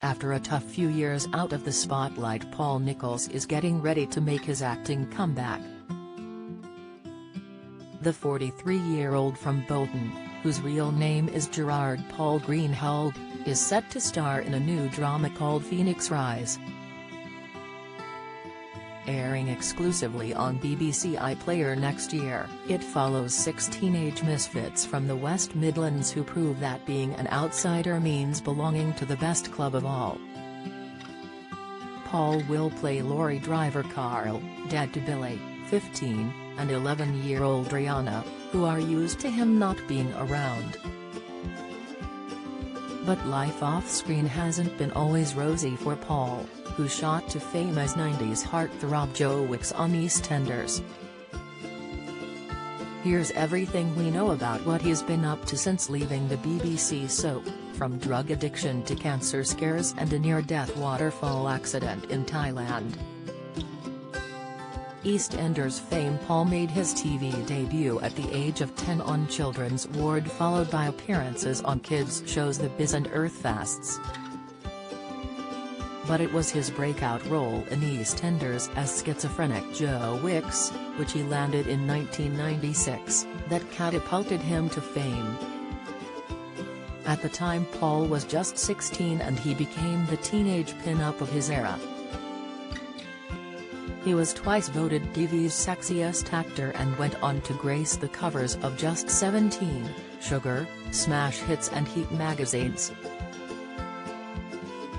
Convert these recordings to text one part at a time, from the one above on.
After a tough few years out of the spotlight, Paul Nicholls is getting ready to make his acting comeback. The 43-year-old from Bolton, whose real name is Gerard Paul Greenhalgh, is set to star in a new drama called Phoenix Rise. Airing exclusively on BBC iPlayer next year, it follows 6 teenage misfits from the West Midlands who prove that being an outsider means belonging to the best club of all. Paul will play lorry driver Carl, dad to Billy, 15, and 11-year-old Rihanna, who are used to him not being around. But life off-screen hasn't been always rosy for Paul, who shot to fame as 90s heartthrob Joe Wicks on EastEnders. Here's everything we know about what he's been up to since leaving the BBC soap, from drug addiction to cancer scares and a near-death waterfall accident in Thailand. EastEnders fame. Paul made his TV debut at the age of 10 on Children's Ward, followed by appearances on kids' shows The Biz and Earthfasts. But it was his breakout role in EastEnders as schizophrenic Joe Wicks, which he landed in 1996, that catapulted him to fame. At the time, Paul was just 16 and he became the teenage pin-up of his era. He was twice voted TV's sexiest actor and went on to grace the covers of Just 17, Sugar, Smash Hits and Heat magazines.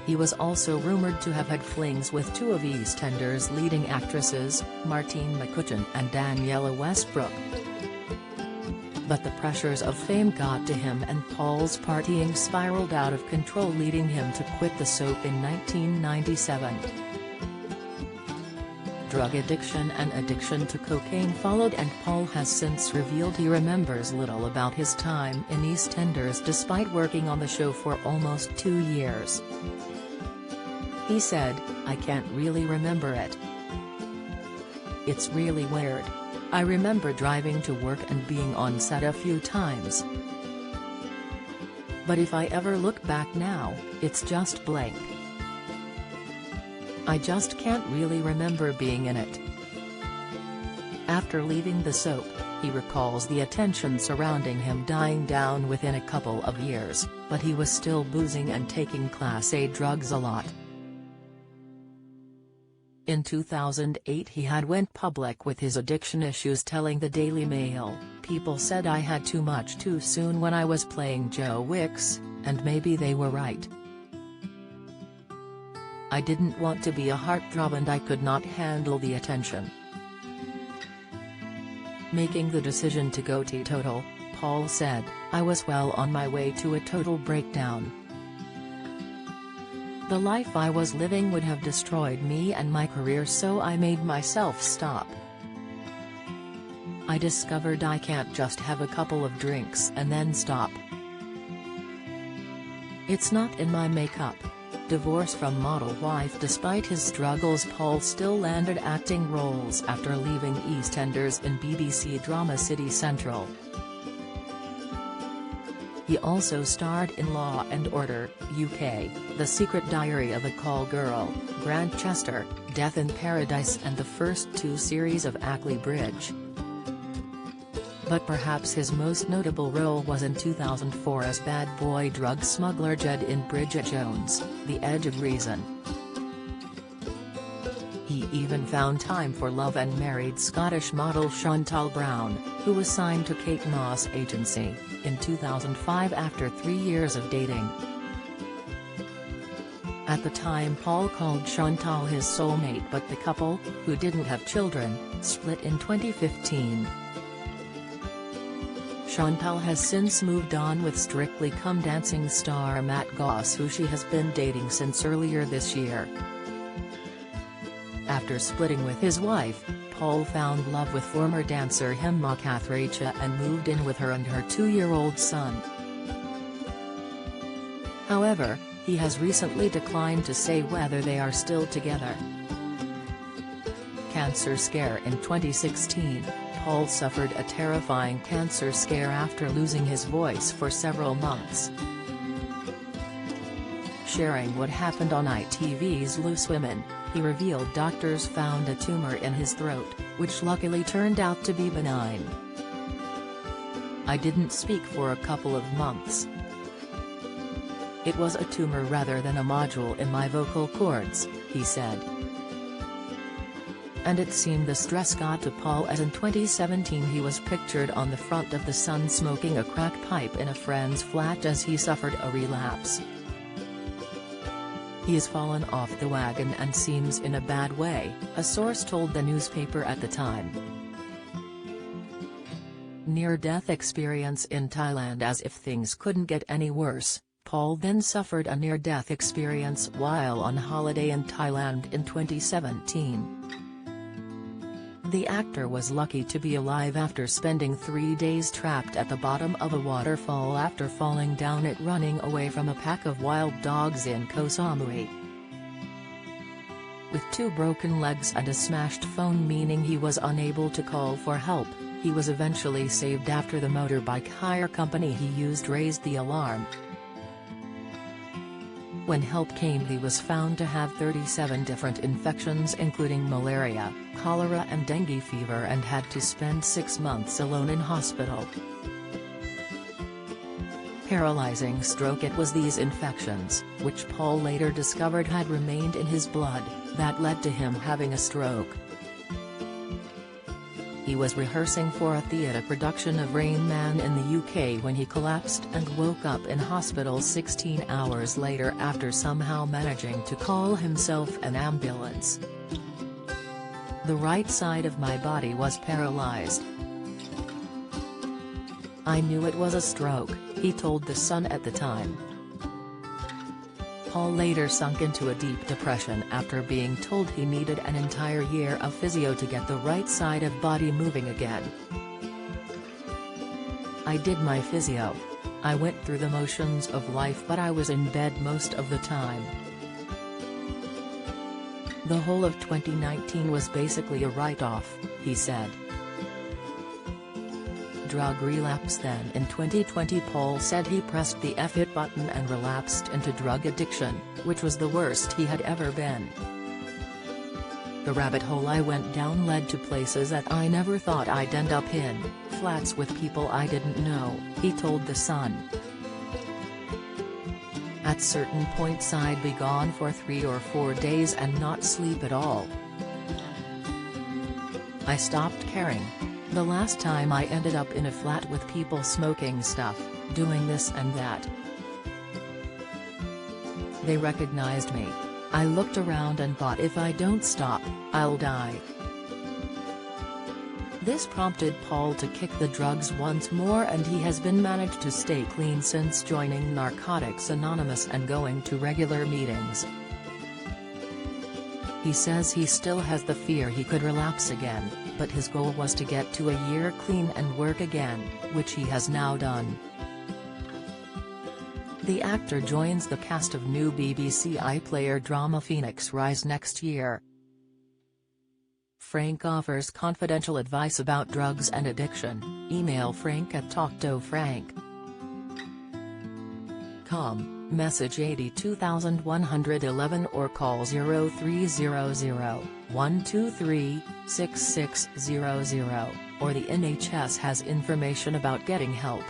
He was also rumored to have had flings with 2 of EastEnders' leading actresses, Martine McCutcheon and Daniela Westbrook. But the pressures of fame got to him and Paul's partying spiraled out of control, leading him to quit the soap in 1997. Drug addiction and addiction to cocaine followed, and Paul has since revealed he remembers little about his time in EastEnders despite working on the show for almost 2 years. He said, "I can't really remember it. It's really weird. I remember driving to work and being on set a few times. But if I ever look back now, it's just blank. I just can't really remember being in it." After leaving the soap, he recalls the attention surrounding him dying down within a couple of years, but he was still boozing and taking Class A drugs a lot. In 2008 he had went public with his addiction issues, telling the Daily Mail, "People said I had too much too soon when I was playing Joe Wicks, and maybe they were right. I didn't want to be a heartthrob and I could not handle the attention." Making the decision to go teetotal, Paul said, "I was well on my way to a total breakdown. The life I was living would have destroyed me and my career, so I made myself stop. I discovered I can't just have a couple of drinks and then stop. It's not in my makeup." Divorced from model wife. Despite his struggles, Paul still landed acting roles after leaving EastEnders in BBC drama City Central. He also starred in Law and Order, UK, The Secret Diary of a Call Girl, Grantchester, Death in Paradise and the first 2 series of Ackley Bridge. But perhaps his most notable role was in 2004 as bad boy drug smuggler Jed in Bridget Jones, The Edge of Reason. He even found time for love and married Scottish model Chantal Brown, who was signed to Kate Moss' agency, in 2005 after 3 years of dating. At the time, Paul called Chantal his soulmate, but the couple, who didn't have children, split in 2015. Chantal has since moved on with Strictly Come Dancing star Matt Goss, who she has been dating since earlier this year. After splitting with his wife, Paul found love with former dancer Hema Kathrecha and moved in with her and her 2-year-old son. However, he has recently declined to say whether they are still together. Cancer scare. In 2016, Paul suffered a terrifying cancer scare after losing his voice for several months. Sharing what happened on ITV's Loose Women, he revealed doctors found a tumor in his throat, which luckily turned out to be benign. "I didn't speak for a couple of months. It was a tumor rather than a nodule in my vocal cords," he said. And it seemed the stress got to Paul, as in 2017 he was pictured on the front of The Sun smoking a crack pipe in a friend's flat as he suffered a relapse. "He has fallen off the wagon and seems in a bad way," a source told the newspaper at the time. Near-death experience in Thailand. As if things couldn't get any worse, Paul then suffered a near-death experience while on holiday in Thailand in 2017. The actor was lucky to be alive after spending 3 days trapped at the bottom of a waterfall after falling down it running away from a pack of wild dogs in Koh Samui. With 2 broken legs and a smashed phone, meaning he was unable to call for help, he was eventually saved after the motorbike hire company he used raised the alarm. When help came, he was found to have 37 different infections including malaria, cholera and dengue fever, and had to spend 6 months alone in hospital. Paralyzing stroke. It was these infections, which Paul later discovered had remained in his blood, that led to him having a stroke. He was rehearsing for a theatre production of Rain Man in the UK when he collapsed and woke up in hospital 16 hours later after somehow managing to call himself an ambulance. "The right side of my body was paralyzed. I knew it was a stroke," he told The Sun at the time. Paul later sunk into a deep depression after being told he needed an entire year of physio to get the right side of body moving again. "I did my physio. I went through the motions of life, but I was in bed most of the time. The whole of 2019 was basically a write-off," he said. Drug relapse. Then in 2020 Paul said he pressed the F-it button and relapsed into drug addiction, which was the worst he had ever been. "The rabbit hole I went down led to places that I never thought I'd end up in, flats with people I didn't know," he told The Sun. "At certain points I'd be gone for 3 or 4 days and not sleep at all. I stopped caring. The last time I ended up in a flat with people smoking stuff, doing this and that. They recognized me. I looked around and thought, if I don't stop, I'll die." This prompted Paul to kick the drugs once more, and he has been managed to stay clean since joining Narcotics Anonymous and going to regular meetings. He says he still has the fear he could relapse again, but his goal was to get to a year clean and work again, which he has now done. The actor joins the cast of new BBC iPlayer drama Phoenix Rise next year. Frank offers confidential advice about drugs and addiction. Email frank@talktofrank.com. Message 82111 or call 0300-123-6600, or the NHS has information about getting help.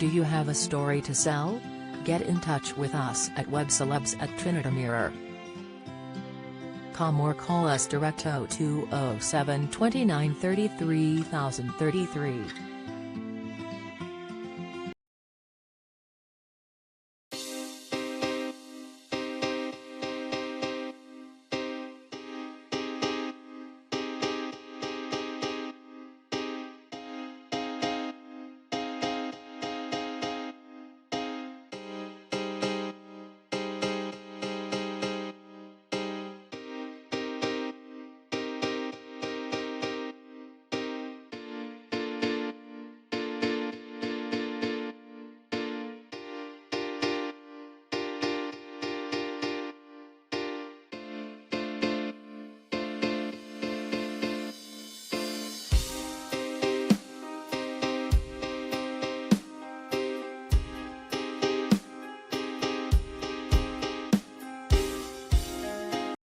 Do you have a story to sell? Get in touch with us at webcelebs@trinitymirror.com or call us direct 0207 29 33 033.